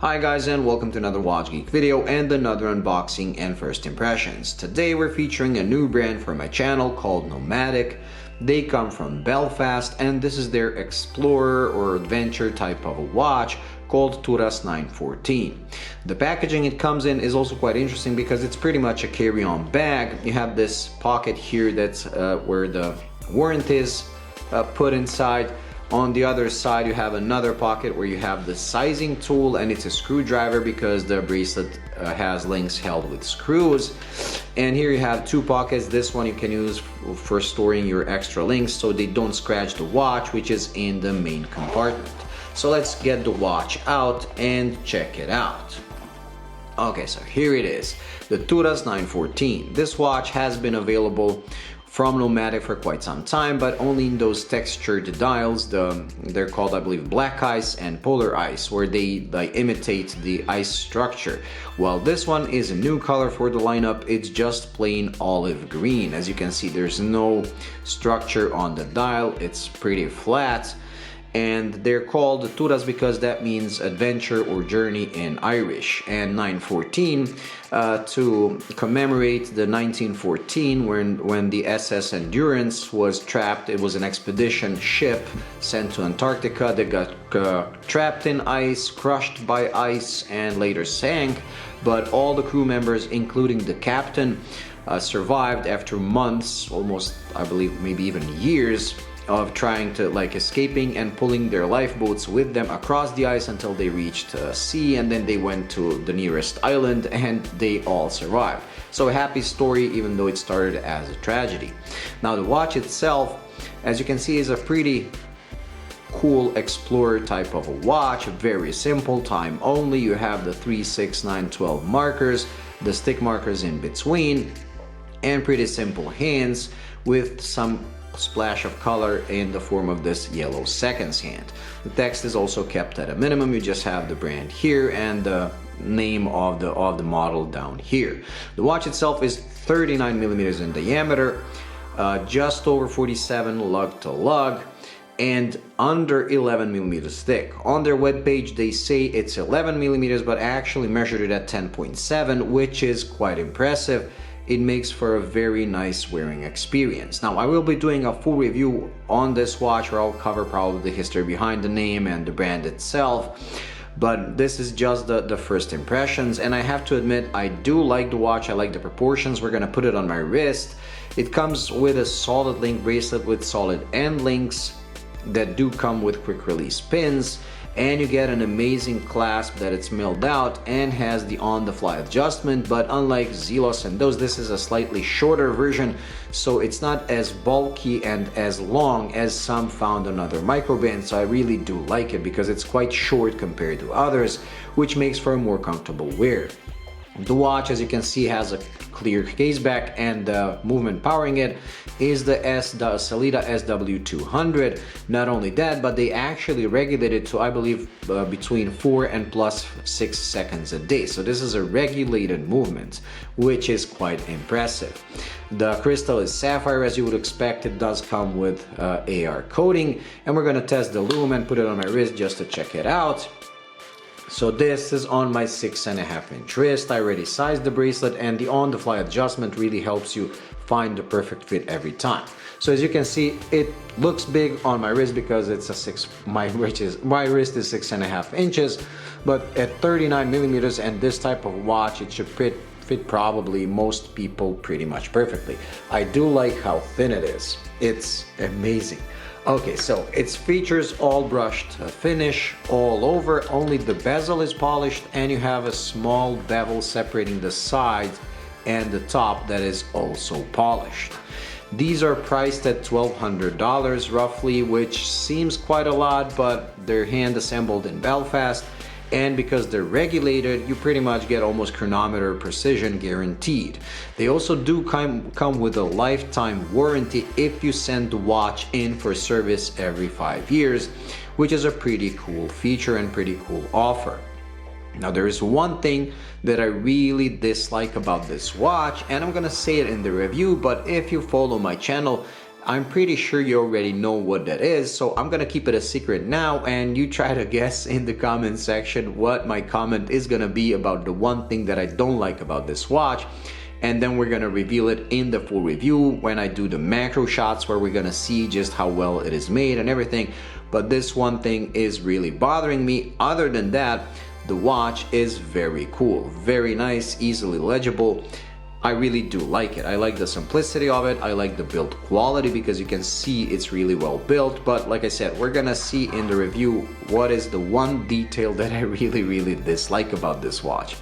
Hi guys, and welcome to another Watch Geek video and another unboxing and first impressions. Today we're featuring a new brand for my channel called Nomadic. They come from Belfast and this is their explorer or adventure type of a watch called Turas 914. The packaging it comes in is also quite interesting because it's pretty much a carry-on bag. You have this pocket here that's where the warrant is put inside. On the other side you have another pocket where you have the sizing tool, and it's a screwdriver because the bracelet has links held with screws. And here you have two pockets. This one you can use for storing your extra links so they don't scratch the watch, which is in the main compartment. So let's get the watch out and check it out. Okay, so here it is, the Turas 914. This watch has been available from Nomadic for quite some time, but only in those textured dials. They're called, I believe, black ice and polar ice, where they imitate the ice structure. While this one is a new color for the lineup, it's just plain olive green. As you can see, there's no structure on the dial, it's pretty flat. And they're called Turas because that means adventure or journey in Irish, and 914 to commemorate the 1914 when the SS Endurance was trapped. It was an expedition ship sent to Antarctica that got trapped in ice, crushed by ice, and later sank. But all the crew members, including the captain, survived after months, almost, I believe, maybe even years of trying to escaping and pulling their lifeboats with them across the ice until they reached sea, and then they went to the nearest island and they all survived. So a happy story, even though it started as a tragedy. Now the watch itself, as you can see, is a pretty cool explorer type of a watch. Very simple, time only. You have the 3, 6, 9, 12 markers, the stick markers in between, and pretty simple hands with some splash of color in the form of this yellow seconds hand. The text is also kept at a minimum. You just have the brand here and the name of the model down here. The watch itself is 39 millimeters in diameter, just over 47 lug to lug, and under 11 millimeters thick. On their webpage they say it's 11 millimeters, but I actually measured it at 10.7, which is quite impressive. It makes for a very nice wearing experience. Now I will be doing a full review on this watch where I'll cover probably the history behind the name and the brand itself, but this is just the first impressions, and I have to admit I do like the watch. I like the proportions. We're gonna put it on my wrist. It comes with a solid link bracelet with solid end links that do come with quick release pins, and you get an amazing clasp that it's milled out and has the on-the-fly adjustment. But unlike Zelos and those, this is a slightly shorter version, so it's not as bulky and as long as some found on other microbands. So I really do like it because it's quite short compared to others, which makes for a more comfortable wear. The watch, as you can see, has a clear caseback, and the movement powering it is the Sellita SW200. Not only that, but they actually regulate it to, I believe, between 4 and plus 6 seconds a day. So this is a regulated movement, which is quite impressive. The crystal is sapphire, as you would expect. It does come with AR coating, and we're gonna test the Lume and put it on my wrist just to check it out. So this is on my 6.5 inch wrist. I already sized the bracelet, and the on-the-fly adjustment really helps you find the perfect fit every time. So as you can see, it looks big on my wrist because it's my wrist is 6.5 inches, but at 39 millimeters and this type of watch, it should fit probably most people pretty much perfectly. I do like how thin it is. It's amazing. Okay, so its features all brushed finish all over. Only the bezel is polished, and you have a small bevel separating the side and the top that is also polished. These are priced at $1,200 roughly, which seems quite a lot, but they're hand assembled in Belfast, and because they're regulated, you pretty much get almost chronometer precision guaranteed. They also do come with a lifetime warranty if you send the watch in for service every 5 years, which is a pretty cool feature and pretty cool offer. Now there is one thing that I really dislike about this watch, and I'm gonna say it in the review, but if you follow my channel I'm pretty sure you already know what that is, so I'm gonna keep it a secret now, and you try to guess in the comment section what my comment is gonna be about the one thing that I don't like about this watch. And then we're gonna reveal it in the full review when I do the macro shots, where we're gonna see just how well it is made and everything. But this one thing is really bothering me. Other than that, the watch is very cool, very nice, easily legible. I really do like it. I like the simplicity of it. I like the build quality because you can see it's really well built. But like I said, we're gonna see in the review what is the one detail that I really dislike about this watch.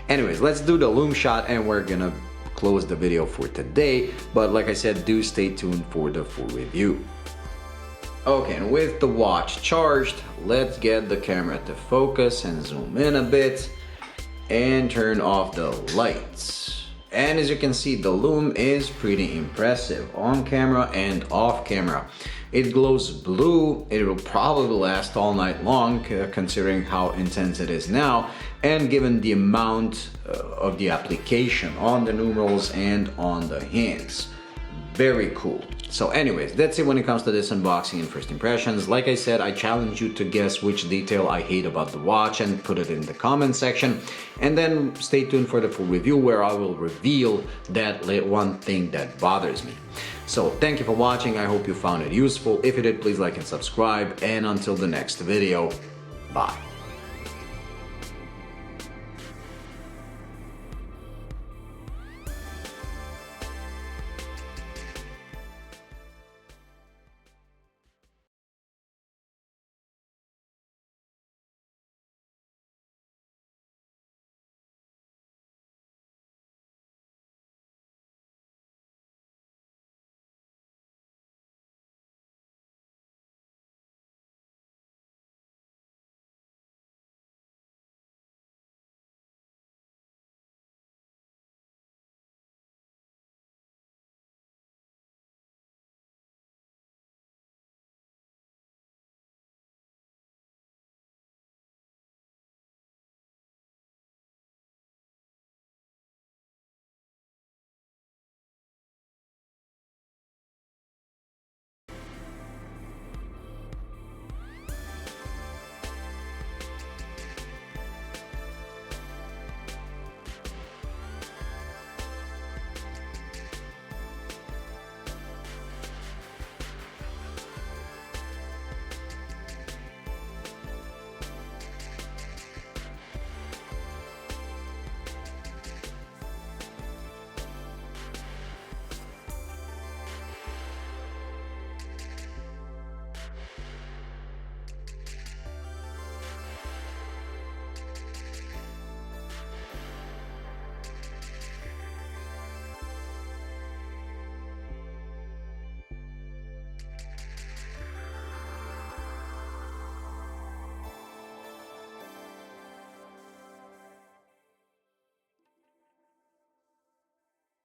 Anyways, let's do the Lume shot and we're gonna close the video for today. But like I said, do stay tuned for the full review. Okay, and with the watch charged, let's get the camera to focus and zoom in a bit and turn off the lights. And as you can see, the Lume is pretty impressive on camera and off camera. It glows blue. It will probably last all night long, considering how intense it is now, and given the amount of the application on the numerals and on the hands. Very cool. So anyways, that's it when it comes to this unboxing and first impressions. Like I said, I challenge you to guess which detail I hate about the watch and put it in the comment section. And then stay tuned for the full review where I will reveal that one thing that bothers me. So thank you for watching. I hope you found it useful. If you did, please like and subscribe. And until the next video, bye.